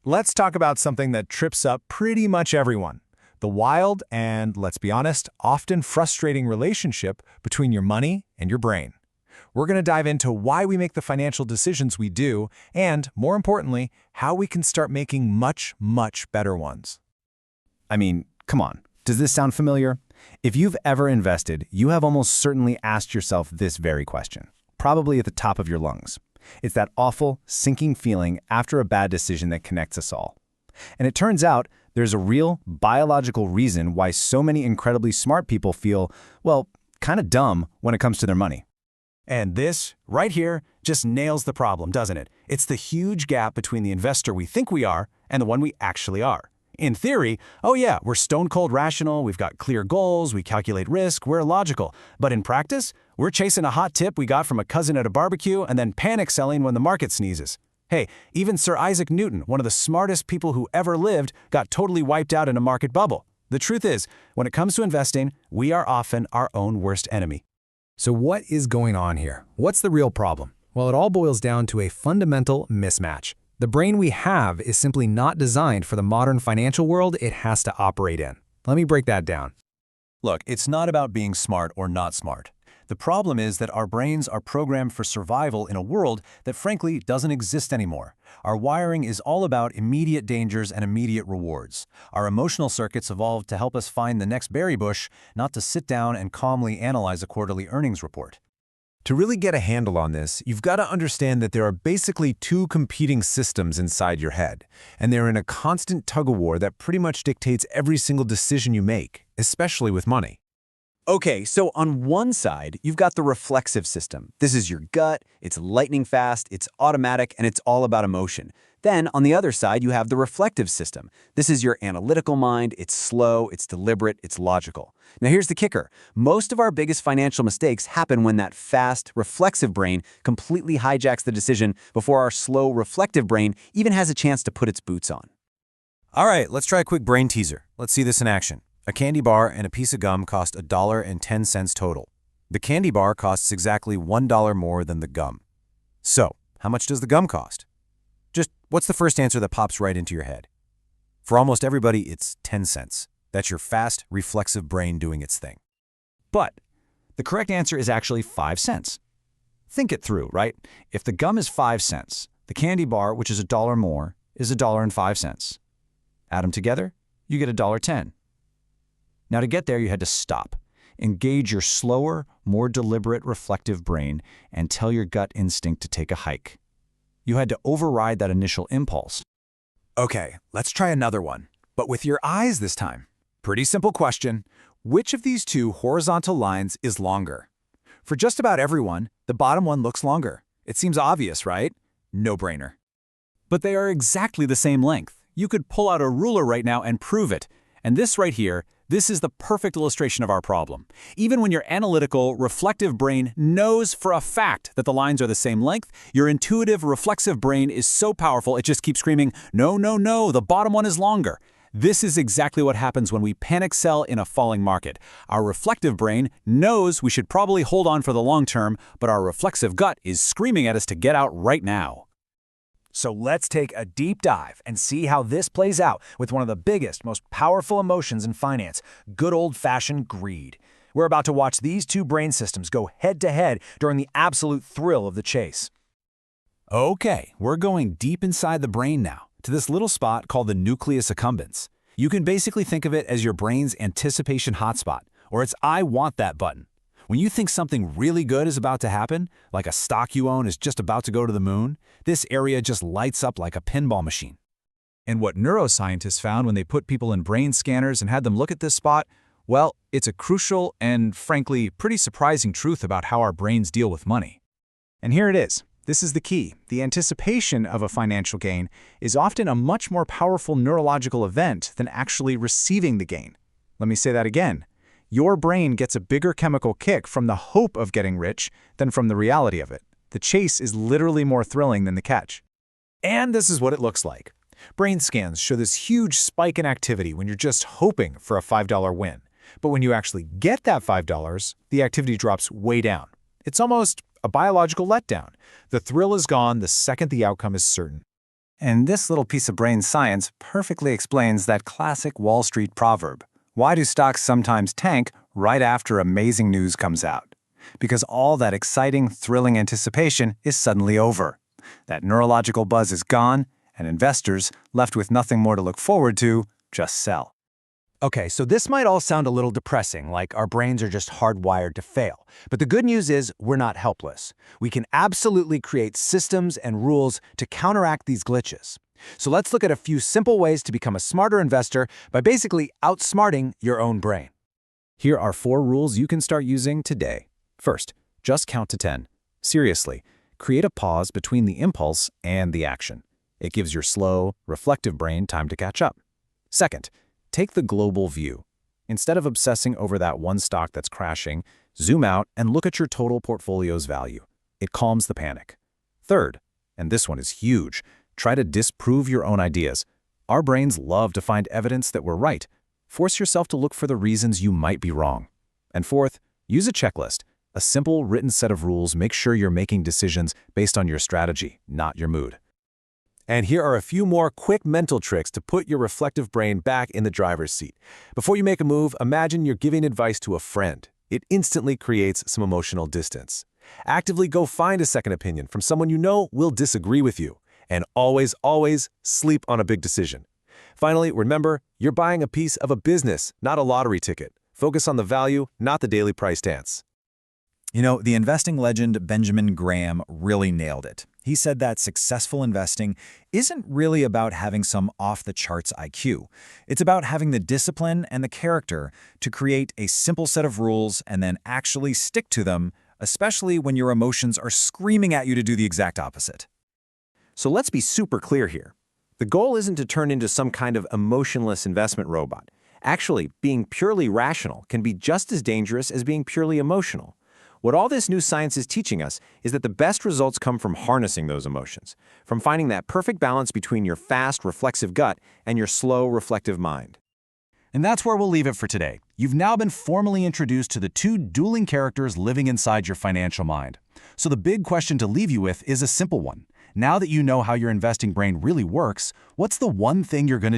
Let's talk about something that trips up pretty much everyone. The wild and, let's be honest, often frustrating relationship between your money and your brain. We're going to dive into why we make the financial decisions we do and, more importantly, how we can start making much, much better ones. I mean, come on. Does this sound familiar? If you've ever invested, you have almost certainly asked yourself this very question, probably at the top of your lungs. It's that awful, sinking feeling after a bad decision that connects us all. And it turns out there's a real biological reason why so many incredibly smart people feel, well, kind of dumb when it comes to their money. And this, right here, just nails the problem, doesn't it? It's the huge gap between the investor we think we are and the one we actually are. In theory, oh yeah, we're stone-cold rational, we've got clear goals, we calculate risk, we're logical. But in practice, we're chasing a hot tip we got from a cousin at a barbecue and then panic selling when the market sneezes. Hey, even Sir Isaac Newton, one of the smartest people who ever lived, got totally wiped out in a market bubble. The truth is, when it comes to investing, we are often our own worst enemy. So what is going on here? What's the real problem? Well, it all boils down to a fundamental mismatch. The brain we have is simply not designed for the modern financial world it has to operate in. Let me break that down. Look, it's not about being smart or not smart. The problem is that our brains are programmed for survival in a world that frankly doesn't exist anymore. Our wiring is all about immediate dangers and immediate rewards. Our emotional circuits evolved to help us find the next berry bush, not to sit down and calmly analyze a quarterly earnings report. To really get a handle on this, you've got to understand that there are basically two competing systems inside your head, and they're in a constant tug-of-war that pretty much dictates every single decision you make, especially with money. Okay, so on one side, you've got the reflexive system. This is your gut, it's lightning fast, it's automatic, and it's all about emotion. Then, on the other side, you have the reflective system. This is your analytical mind, it's slow, it's deliberate, it's logical. Now here's the kicker. Most of our biggest financial mistakes happen when that fast, reflexive brain completely hijacks the decision before our slow, reflective brain even has a chance to put its boots on. All right, let's try a quick brain teaser. Let's see this in action. A candy bar and a piece of gum cost $1.10 total. The candy bar costs exactly $1 more than the gum. So, how much does the gum cost? Just what's the first answer that pops right into your head? For almost everybody, it's 10 cents. That's your fast, reflexive brain doing its thing. But the correct answer is actually 5 cents. Think it through, right? If the gum is 5 cents, the candy bar, which is $1 more, is $1.05. Add them together, you get $1.10. Now to get there, you had to stop. Engage your slower, more deliberate, reflective brain and tell your gut instinct to take a hike. You had to override that initial impulse. Okay, let's try another one, but with your eyes this time. Pretty simple question. Which of these two horizontal lines is longer? For just about everyone, the bottom one looks longer. It seems obvious, right? No-brainer. But they are exactly the same length. You could pull out a ruler right now and prove it. And this right here, this is the perfect illustration of our problem. Even when your analytical, reflective brain knows for a fact that the lines are the same length, your intuitive, reflexive brain is so powerful it just keeps screaming, no, no, no, the bottom one is longer. This is exactly what happens when we panic sell in a falling market. Our reflective brain knows we should probably hold on for the long term, but our reflexive gut is screaming at us to get out right now. So let's take a deep dive and see how this plays out with one of the biggest, most powerful emotions in finance, good old-fashioned greed. We're about to watch these two brain systems go head-to-head during the absolute thrill of the chase. Okay, we're going deep inside the brain now, to this little spot called the nucleus accumbens. You can basically think of it as your brain's anticipation hotspot, or its I want that button. When you think something really good is about to happen, like a stock you own is just about to go to the moon, this area just lights up like a pinball machine. And what neuroscientists found when they put people in brain scanners and had them look at this spot, well, it's a crucial and, frankly, pretty surprising truth about how our brains deal with money. And here it is. This is the key. The anticipation of a financial gain is often a much more powerful neurological event than actually receiving the gain. Let me say that again. Your brain gets a bigger chemical kick from the hope of getting rich than from the reality of it. The chase is literally more thrilling than the catch. And this is what it looks like. Brain scans show this huge spike in activity when you're just hoping for a $5 win. But when you actually get that $5, the activity drops way down. It's almost a biological letdown. The thrill is gone the second the outcome is certain. And this little piece of brain science perfectly explains that classic Wall Street proverb. Why do stocks sometimes tank right after amazing news comes out? Because all that exciting, thrilling anticipation is suddenly over. That neurological buzz is gone, and investors, left with nothing more to look forward to, just sell. Okay, so this might all sound a little depressing, like our brains are just hardwired to fail. But the good news is we're not helpless. We can absolutely create systems and rules to counteract these glitches. So let's look at a few simple ways to become a smarter investor by basically outsmarting your own brain. Here are 4 rules you can start using today. First, just count to 10. Seriously, create a pause between the impulse and the action. It gives your slow, reflective brain time to catch up. Second, take the global view. Instead of obsessing over that one stock that's crashing, zoom out and look at your total portfolio's value. It calms the panic. Third, and this one is huge, try to disprove your own ideas. Our brains love to find evidence that we're right. Force yourself to look for the reasons you might be wrong. And fourth, use a checklist. A simple written set of rules makes sure you're making decisions based on your strategy, not your mood. And here are a few more quick mental tricks to put your reflective brain back in the driver's seat. Before you make a move, imagine you're giving advice to a friend. It instantly creates some emotional distance. Actively go find a second opinion from someone you know will disagree with you. And always, always sleep on a big decision. Finally, remember, you're buying a piece of a business, not a lottery ticket. Focus on the value, not the daily price dance. You know, the investing legend Benjamin Graham really nailed it. He said that successful investing isn't really about having some off-the-charts IQ. It's about having the discipline and the character to create a simple set of rules and then actually stick to them, especially when your emotions are screaming at you to do the exact opposite. So let's be super clear here. The goal isn't to turn into some kind of emotionless investment robot. Actually, being purely rational can be just as dangerous as being purely emotional. What all this new science is teaching us is that the best results come from harnessing those emotions, from finding that perfect balance between your fast, reflexive gut and your slow, reflective mind. And that's where we'll leave it for today. You've now been formally introduced to the 2 dueling characters living inside your financial mind. So the big question to leave you with is a simple one. Now that you know how your investing brain really works, what's the one thing you're going to do